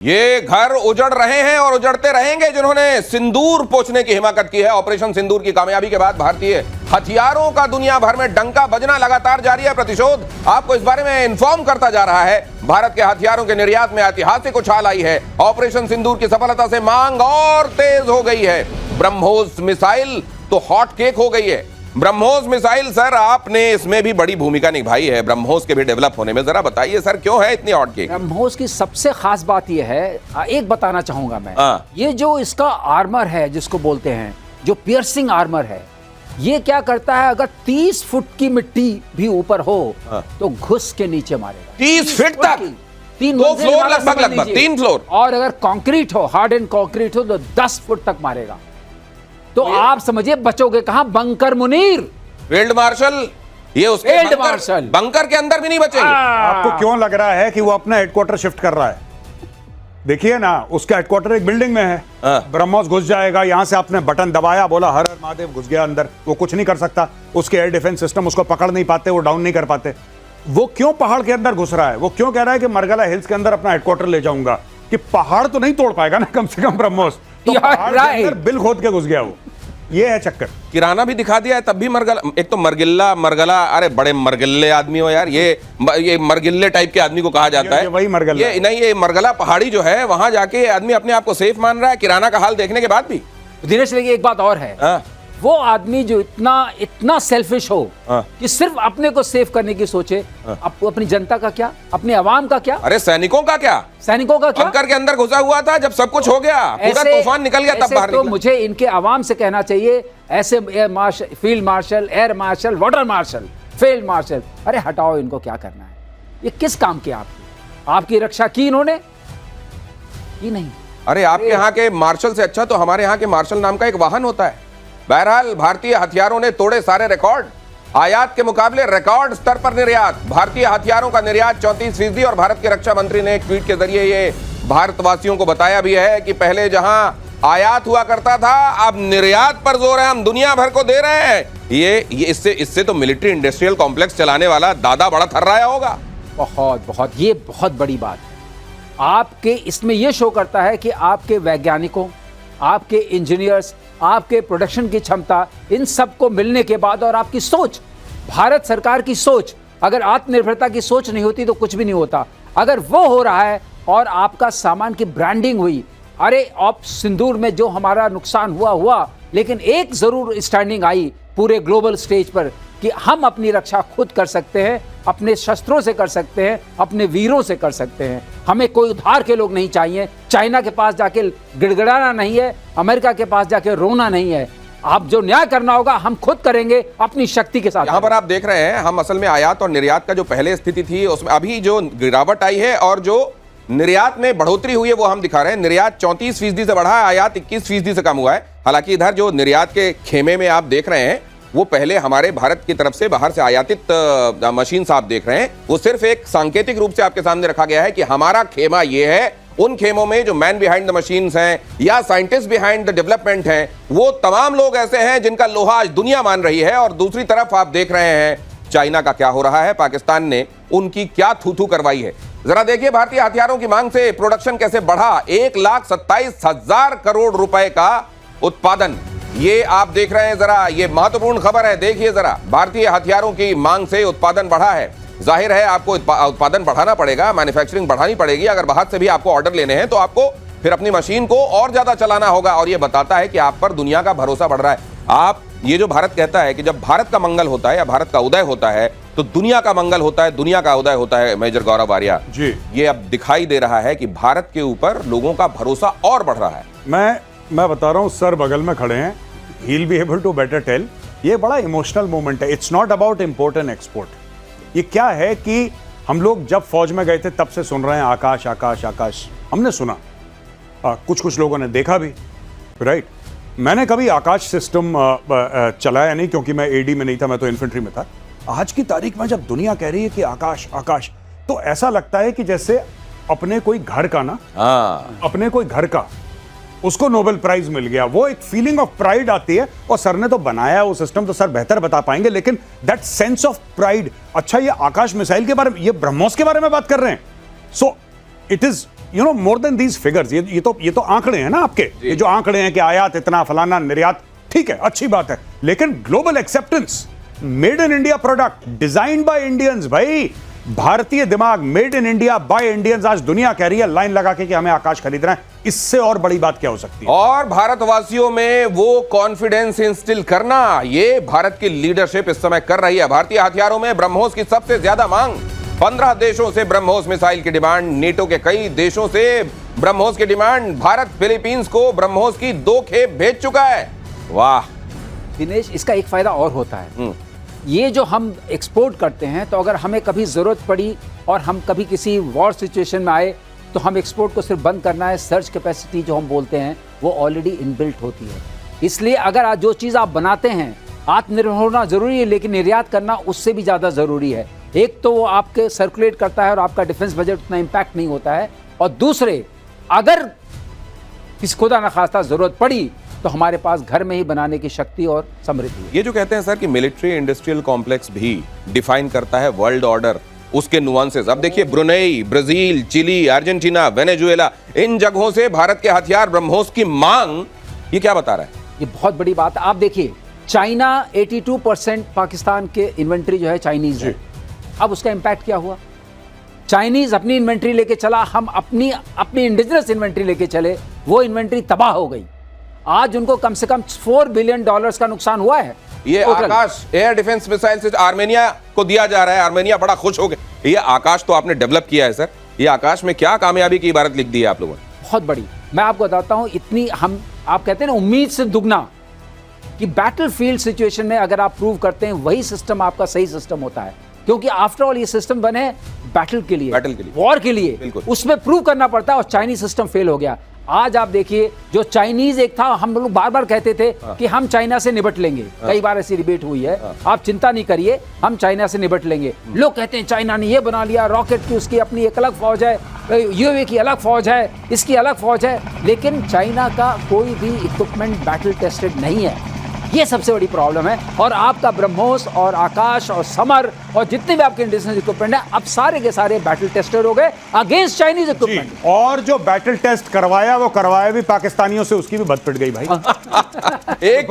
ये घर उजड़ रहे हैं और उजड़ते रहेंगे जिन्होंने सिंदूर पोंछने की हिमाकत की है। ऑपरेशन सिंदूर की कामयाबी के बाद भारतीय हथियारों का दुनिया भर में डंका बजना लगातार जारी है। प्रतिशोध आपको इस बारे में इन्फॉर्म करता जा रहा है। भारत के हथियारों के निर्यात में ऐतिहासिक उछाल आई है। ऑपरेशन सिंदूर की सफलता से मांग और तेज हो गई है। ब्रह्मोस मिसाइल तो हॉट केक हो गई है। ब्रह्मोस मिसाइल सर, आपने इसमें भी बड़ी भूमिका निभाई है ब्रह्मोस के भी डेवलप होने में। जरा बताइए सर, क्यों है इतनी हॉट केक? ब्रह्मोस की सबसे खास बात यह है, एक बताना चाहूंगा मैं। ये जो इसका आर्मर है, जिसको बोलते हैं जो पियर्सिंग आर्मर है, ये क्या करता है, अगर 30 फुट की मिट्टी भी ऊपर हो तो घुस के नीचे मारेगा। 30 फीट तक? 2 फ्लोर लगभग 3 फ्लोर। और अगर कंक्रीट हो, हार्ड एंड कंक्रीट हो, तो 10 फुट तक मारेगा। तो आप समझिए बचोगे कहां? बंकर मुनीर, फील्ड मार्शल, ये उसके फील्ड मार्शल बंकर के अंदर भी नहीं बचेंगे। आपको क्यों लग रहा है कि वो अपना हेडक्वार्टर शिफ्ट कर रहा है? देखिए ना, उसका हेडक्वार्टर एक बिल्डिंग में है। ब्रह्मोस घुस जाएगा, यहां से आपने बटन दबाया, बोला हर हर महादेव, घुस गया अंदर। वो कुछ नहीं कर सकता, उसके एयर डिफेंस सिस्टम उसको पकड़ नहीं पाते, वो डाउन नहीं कर पाते। वो क्यों पहाड़ के अंदर घुस रहा है? वो क्यों कह रहा है कि मरगला हिल्स के अंदर अपना हेडक्वार्टर ले जाऊंगा? कि पहाड़ तो नहीं तोड़ पाएगा ना कम से कम ब्रह्मोस, तो पहाड़ के अंदर बिल खोद के घुस गया वो। ये है चक्कर। किराना भी दिखा दिया है तब भी मरगला। एक तो मरगला, अरे बड़े मरगिल्ले आदमी हो यार। ये मरगिल्ले टाइप के आदमी को कहा जाता है। वही मरगला। ये नहीं, ये मरगला पहाड़ी जो है, वहां जाके आदमी अपने आप को सेफ मान रहा है किराना का हाल देखने के बाद भी। दिनेश, लेकिन एक बात और है, वो आदमी जो इतना सेल्फिश हो कि सिर्फ अपने को सेव करने की सोचे, अपनी जनता का क्या, अपने अवाम का क्या? अरे सैनिकों का क्या? बंकर के अंदर घुसा हुआ था, जब सब कुछ हो गया, पूरा तूफान निकल गया, तब बाहर तो मुझे इनके अवाम से कहना चाहिए, ऐसे field marshal, air marshal, water marshal, field marshal, अरे हटाओ इनको, क्या करना है? ये किस काम के? आपकी रक्षा की इन्होंने? की नहीं। अरे आपके यहाँ के मार्शल से अच्छा तो हमारे यहाँ के मार्शल नाम का एक वाहन होता है। बहरहाल भारतीय हथियारों ने तोड़े सारे रिकॉर्ड। आयात के मुकाबले रिकॉर्ड स्तर पर निर्यात। भारतीय हथियारों का निर्यात 34%। और भारत के रक्षा मंत्री ने एक ट्वीट के जरिए ये भारतवासियों को बताया भी है कि पहले जहां आयात हुआ करता था, अब निर्यात पर जोर है, हम दुनिया भर को दे रहे हैं। ये इससे तो मिलिट्री इंडस्ट्रियल कॉम्प्लेक्स चलाने वाला दादा बड़ा थर्राया होगा। ये बहुत बड़ी बात है। आपके इसमें यह शो करता है कि आपके वैज्ञानिकों, आपके इंजीनियर्स, आपके प्रोडक्शन की क्षमता, इन सब को मिलने के बाद, और आपकी सोच, भारत सरकार की सोच, अगर आत्मनिर्भरता की सोच नहीं होती तो कुछ भी नहीं होता। अगर वो हो रहा है और आपका सामान की ब्रांडिंग हुई, अरे ऑप सिंदूर में जो हमारा नुकसान हुआ, लेकिन एक जरूर स्टैंडिंग आई पूरे ग्लोबल स्टेज पर कि हम अपनी रक्षा खुद कर सकते हैं, अपने शस्त्रों से कर सकते हैं, अपने वीरों से कर सकते हैं। हमें कोई उधार के लोग नहीं चाहिए। चाइना के पास जाके गिड़गिड़ाना नहीं है, अमेरिका के पास जाके रोना नहीं है। आप जो न्याय करना होगा हम खुद करेंगे, अपनी शक्ति के साथ। यहाँ पर आप देख रहे हैं, हम असल में आयात और निर्यात का जो पहले स्थिति थी उसमें अभी जो गिरावट आई है और जो निर्यात में बढ़ोतरी हुई है वो हम दिखा रहे हैं। निर्यात 34% से बढ़ा है, आयात 21% से कम हुआ है। हालांकि इधर जो निर्यात के खेमे में आप देख रहे हैं, वो पहले हमारे भारत की तरफ से बाहर से आयातित मशीन आप देख रहे हैं, वो सिर्फ एक सांकेतिक रूप से आपके सामने रखा गया है कि हमारा खेमा ये है। उन खेमों में जो मैन बिहाइंड द मशीन्स हैं या साइंटिस्ट बिहाइंड द डेवलपमेंट हैं, वो तमाम लोग ऐसे हैं जिनका लोहा आज दुनिया मान रही है। और दूसरी तरफ आप देख रहे हैं चाइना का क्या हो रहा है, पाकिस्तान ने उनकी क्या थू करवाई है। जरा देखिए भारतीय हथियारों की मांग से प्रोडक्शन कैसे बढ़ा। 1,27,000 करोड़ रुपए का उत्पादन, ये आप देख रहे हैं। जरा ये महत्वपूर्ण खबर है, देखिए जरा। भारतीय हथियारों की मांग से उत्पादन बढ़ा है। जाहिर है आपको उत्पादन बढ़ाना पड़ेगा, मैन्युफैक्चरिंग बढ़ानी पड़ेगी। अगर बाहर से भी आपको ऑर्डर लेने हैं तो आपको फिर अपनी मशीन को और ज्यादा चलाना होगा। और ये बताता है कि आप पर दुनिया का भरोसा बढ़ रहा है। आप ये जो भारत कहता है कि जब भारत का मंगल होता है या भारत का उदय होता है तो दुनिया का मंगल होता है, दुनिया का उदय होता है। मेजर गौरव आर्या जी, ये अब दिखाई दे रहा है कि भारत के ऊपर लोगों का भरोसा और बढ़ रहा है। मैं बता रहा हूं, सर बगल में खड़े हैं, he'll be able to better tell। ये बड़ा इमोशनल मोमेंट है। It's not about import and export. ये क्या है कि हम लोग जब फौज में गए थे तब से सुन रहे हैं आकाश आकाश आकाश। हमने सुना, कुछ लोगों ने देखा भी, राइट। मैंने कभी आकाश सिस्टम चलाया नहीं क्योंकि मैं एडी में नहीं था, मैं तो इन्फेंट्री में था। आज की तारीख में जब दुनिया कह रही है कि आकाश आकाश, तो ऐसा लगता है कि जैसे अपने कोई घर का ना, अपने कोई घर का, उसको नोबेल प्राइज मिल गया। वो एक फीलिंग ऑफ प्राइड आती है। और सर ने तो बनाया वो सिस्टम, तो सर बेहतर बता पाएंगे, लेकिन दैट सेंस ऑफ प्राइड। अच्छा, ये आकाश मिसाइल के बारे में, ये ब्रह्मोस के बारे में बात कर रहे हैं। So it is you know more than these figures, ये तो आंकड़े हैं ना आपके, ये जो आंकड़े हैं कि आयात इतना, फलाना, निर्यात, ठीक है, अच्छी बात है, लेकिन global acceptance, made in India product, design by Indians, भाई भारतीय दिमाग, made in India by Indians, आज दुनिया कह रही है लाइन लगा के कि हमें आकाश खरीदना है, इससे और बड़ी बात क्या हो सकती है? और भारतवासियों में वो कॉन्फिडेंस इंस्टिल करना, ये भारत की लीडरशिप इस समय कर रही है। भारतीय हथियारों में ब्रह्मोस की सबसे ज्यादा मांग, 15 देशों से ब्रह्मोस मिसाइल की डिमांड, नेटो के कई देशों से ब्रह्मोस की डिमांड, भारत फिलीपींस को ब्रह्मोस की 2 खेप भेज चुका है। वाह दिनेश, इसका एक फायदा और होता है, ये जो हम एक्सपोर्ट करते हैं, तो अगर हमें कभी जरूरत पड़ी और हम कभी किसी वॉर सिचुएशन में आए, तो हम एक्सपोर्ट को सिर्फ बंद करना है, सर्च कैपेसिटी जो हम बोलते हैं वो ऑलरेडी इनबिल्ट होती है। इसलिए अगर आज जो चीज़ आप बनाते हैं, आत्मनिर्भर होना जरूरी है, लेकिन निर्यात करना उससे भी ज़्यादा ज़रूरी है। एक तो वो आपके सर्कुलेट करता है और आपका डिफेंस बजट उतना इम्पैक्ट नहीं होता है, और दूसरे अगर किसी खुदा न खास्ता ज़रूरत पड़ी तो हमारे पास घर में ही बनाने की शक्ति और समृद्धि है। ये जो कहते हैं सर कि मिलिट्री इंडस्ट्रियल कॉम्प्लेक्स भी डिफाइन करता है वर्ल्ड ऑर्डर, उसके नुआंसेस, अब देखिए Brunei, Brazil, Chile, Argentina, Venezuela, इन जगहों से भारत के हथियार ब्रह्मोस की मांग, ये क्या बता रहा है? ये बहुत बड़ी बात है। आप देखिए चाइना 82% पाकिस्तान के इन्वेंट्री जो है चाइनीज है। अब उसका इम्पैक्ट क्या हुआ? चाइनीज अपनी इन्वेंट्री लेके चला, हम अपनी इंडिजिनस इन्वेंट्री लेके चले, वो इन्वेंट्री तबाह हो गई। आज उनको कम से कम $4 बिलियन का नुकसान हुआ है। ये आकाश एयर डिफेंस मिसाइल से आर्मेनिया को दिया जा रहा है, आर्मेनिया बड़ा खुश हो गया। ये आकाश तो आपने डेवलप किया है सर, ये आकाश में क्या कामयाबी की इबारत लिख दी है आप लोगों ने? बहुत बड़ी। मैं आपको बताता हूं, इतनी आप कहते हैं ना उम्मीद से दुगना, कि बैटलफील्ड सिचुएशन में अगर आप प्रूव करते हैं वही सिस्टम आपका सही सिस्टम होता है, क्योंकि आफ्टर ऑल ये सिस्टम बने बैटल के लिए, वॉर के लिए, उसमें प्रूव करना पड़ता है, और चाइनीज सिस्टम फेल हो गया। आज आप देखिए, जो चाइनीज एक था, हम लोग बार बार कहते थे कि हम चाइना से निपट लेंगे, कई बार ऐसी डिबेट हुई है, आप चिंता नहीं करिए, हम चाइना से निपट लेंगे। लोग कहते हैं चाइना ने ये बना लिया, रॉकेट की उसकी अपनी एक अलग फौज है, यूएवी की अलग फौज है, इसकी अलग फौज है, लेकिन चाइना का कोई भी इक्विपमेंट बैटल टेस्टेड नहीं है। ये सबसे बड़ी प्रॉब्लम है। और आपका ब्रह्मोस और आकाश और समर और जितने भी आपके इंडिजिनस इक्विपमेंट है, अब सारे के सारे बैटल टेस्टेड हो गए अगेंस्ट चाइनीज इक्विपमेंट। और जो बैटल टेस्ट करवाया वो करवाया भी पाकिस्तानियों से, उसकी भी बद पिट गई भाई। एक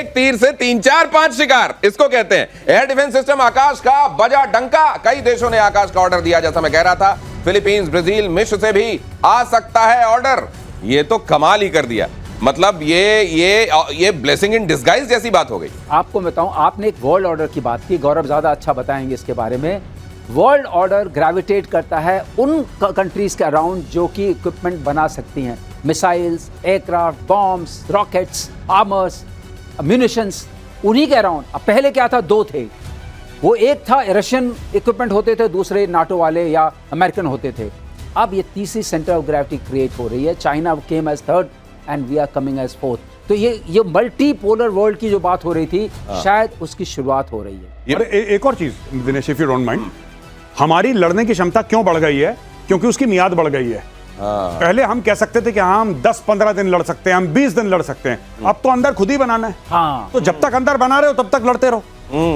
तीर से 3, 4, 5 शिकार, इसको कहते हैं। एयर डिफेंस सिस्टम आकाश का बजा डंका, कई देशों ने आकाश का ऑर्डर दिया, जैसा मैं कह रहा था, फिलीपींस, ब्राजील, मिस्र से भी आ सकता है ऑर्डर। ये तो कमाल ही कर दिया, मतलब ये ब्लेसिंग इन डिस्गाइज जैसी बात हो गई। आपको बताऊं, आपने एक वर्ल्ड ऑर्डर की बात की, गौरव ज्यादा अच्छा बताएंगे इसके बारे में। वर्ल्ड ऑर्डर ग्रेविटेट करता है उन कंट्रीज के अराउंड जो कि इक्विपमेंट बना सकती हैं, missiles, aircraft, bombs, rockets, armours, munitions, उन्हीं के अराउंड। अब पहले क्या था, 2 थे, वो एक था रशियन इक्विपमेंट होते थे, दूसरे नाटो वाले या अमेरिकन होते थे। अब ये तीसरी सेंटर ऑफ ग्रेविटी क्रिएट हो रही है, China came as 3rd and we are coming as 4th। तो ये मल्टीपोलर वर्ल्ड की जो बात हो रही थी, शायद उसकी शुरुआत हो रही है। और एक और चीज Dinesh, if you don't mind, हमारी लड़ने की क्षमता क्यों बढ़ गई है? क्योंकि उसकी मियाद बढ़ गई है। पहले हम कह सकते थे कि हाँ हम 10-15 दिन लड़ सकते हैं, हम 20 दिन लड़ सकते हैं, अब तो अंदर खुद ही बनाना है। हाँ। तो जब तक अंदर बना रहे हो तब तक लड़ते रहो।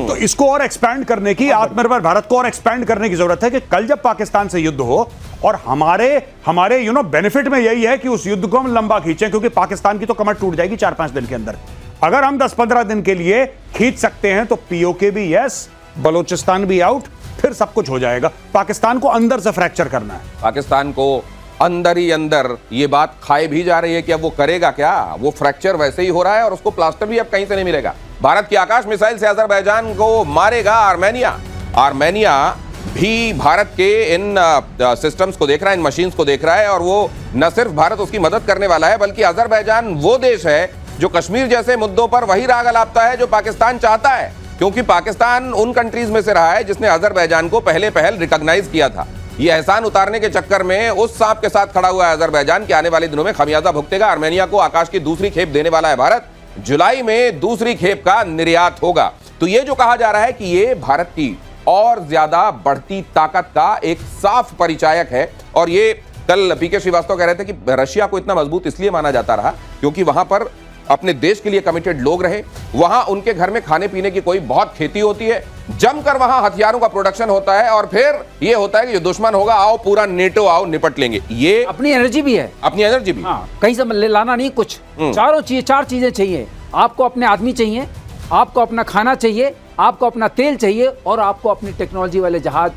तो इसको और एक्सपैंड करने की, आत्मनिर्भर भारत को और एक्सपैंड करने की जरूरत है कि कल जब पाकिस्तान से युद्ध हो, और हमारे यू नो बेनिफिट में यही है कि उस युद्ध को हम लंबा खींचें, क्योंकि पाकिस्तान की तो कमर टूट जाएगी 4-5 दिन के अंदर। अगर हम 10-15 दिन के लिए खींच सकते हैं तो पीओके भी यस, बलोचिस्तान भी आउट, फिर सब कुछ हो जाएगा। पाकिस्तान को अंदर से फ्रैक्चर करना है, पाकिस्तान को अंदर ही अंदर। ये बात खाई भी जा रही है कि अब वो करेगा क्या, वो फ्रैक्चर वैसे ही हो रहा है और उसको प्लास्टर भी अब कहीं से नहीं मिलेगा। भारत की आकाश मिसाइल से अजरबैजान को मारेगा आर्मेनिया भी भारत के इन सिस्टम्स को देख रहा है, इन मशीन्स को देख रहा है, और वो न सिर्फ भारत उसकी मदद करने वाला है, बल्कि अजरबैजान वो देश है जो कश्मीर जैसे मुद्दों पर वही राग अलापता है जो पाकिस्तान चाहता है, क्योंकि पाकिस्तान उन कंट्रीज में से रहा है जिसने अजरबैजान को पहल रिकॉग्नाइज किया था। ये एहसान उतारने के चक्कर में उस सांप के साथ खड़ा हुआ है अजरबैजान, के आने वाले दिनों में खमियाजा भुगतेगा। आर्मेनिया को आकाश की दूसरी खेप देने वाला है भारत, जुलाई में दूसरी खेप का निर्यात होगा। तो ये जो कहा जा रहा है कि ये भारत की और ज्यादा बढ़ती ताकत का एक साफ परिचायक है। और ये कल पीके श्रीवास्तव कह रहे थे कि रशिया को इतना मजबूत इसलिए माना जाता रहा क्योंकि वहां पर अपने देश के लिए कमिटेड लोग रहे, वहां उनके घर में खाने पीने की कोई बहुत खेती होती है, जमकर वहां हथियारों का प्रोडक्शन होता है और फिर ये होता है कि जो दुश्मन होगा आओ पूरा नेटो आओ निपट लेंगे। ये अपनी एनर्जी भी है, अपनी एनर्जी भी। हाँ, कहीं से ले लाना नहीं कुछ, चार चीजें चाहिए आपको। अपने आदमी चाहिए, आपको अपना खाना चाहिए, आपको अपना तेल चाहिए और आपको अपनी टेक्नोलॉजी वाले जहाज,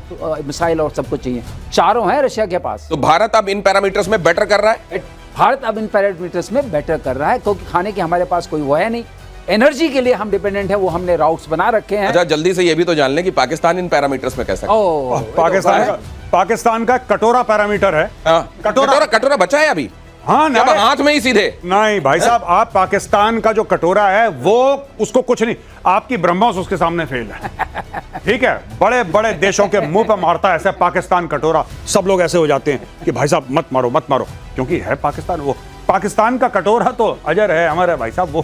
मिसाइल और सब कुछ चाहिए। चारों हैं रशिया के पास। तो भारत अब इन पैरामीटर्स में बेटर कर रहा है। भारत अब इन पैरामीटर्स में बेटर कर रहा है क्योंकि खाने की हमारे पास कोई वो है नहीं। एनर्जी के लिए हम डिपेंडेंट है, वो हमने राउट्स बना रखे हैं। अच्छा, जल्दी से ये भी तो जान लें कि पाकिस्तान इन पैरामीटर्स में कैसा है। ओ, पाकिस्तान का कटोरा पैरामीटर है। कटोरा बचा है अभी? हाँ ना, हाथ में ही सीधे नहीं भाई साहब, आप पाकिस्तान का जो कटोरा है वो उसको कुछ नहीं, आपकी ब्रह्मोस उसके सामने फेल है। ठीक है, बड़े बड़े देशों के मुंह पे मारता है ऐसे पाकिस्तान कटोरा, सब लोग ऐसे हो जाते हैं कि भाई साहब मत मारो मत मारो, क्योंकि है पाकिस्तान। वो पाकिस्तान का कटोरा तो अजर है, अमर है भाई साहब, वो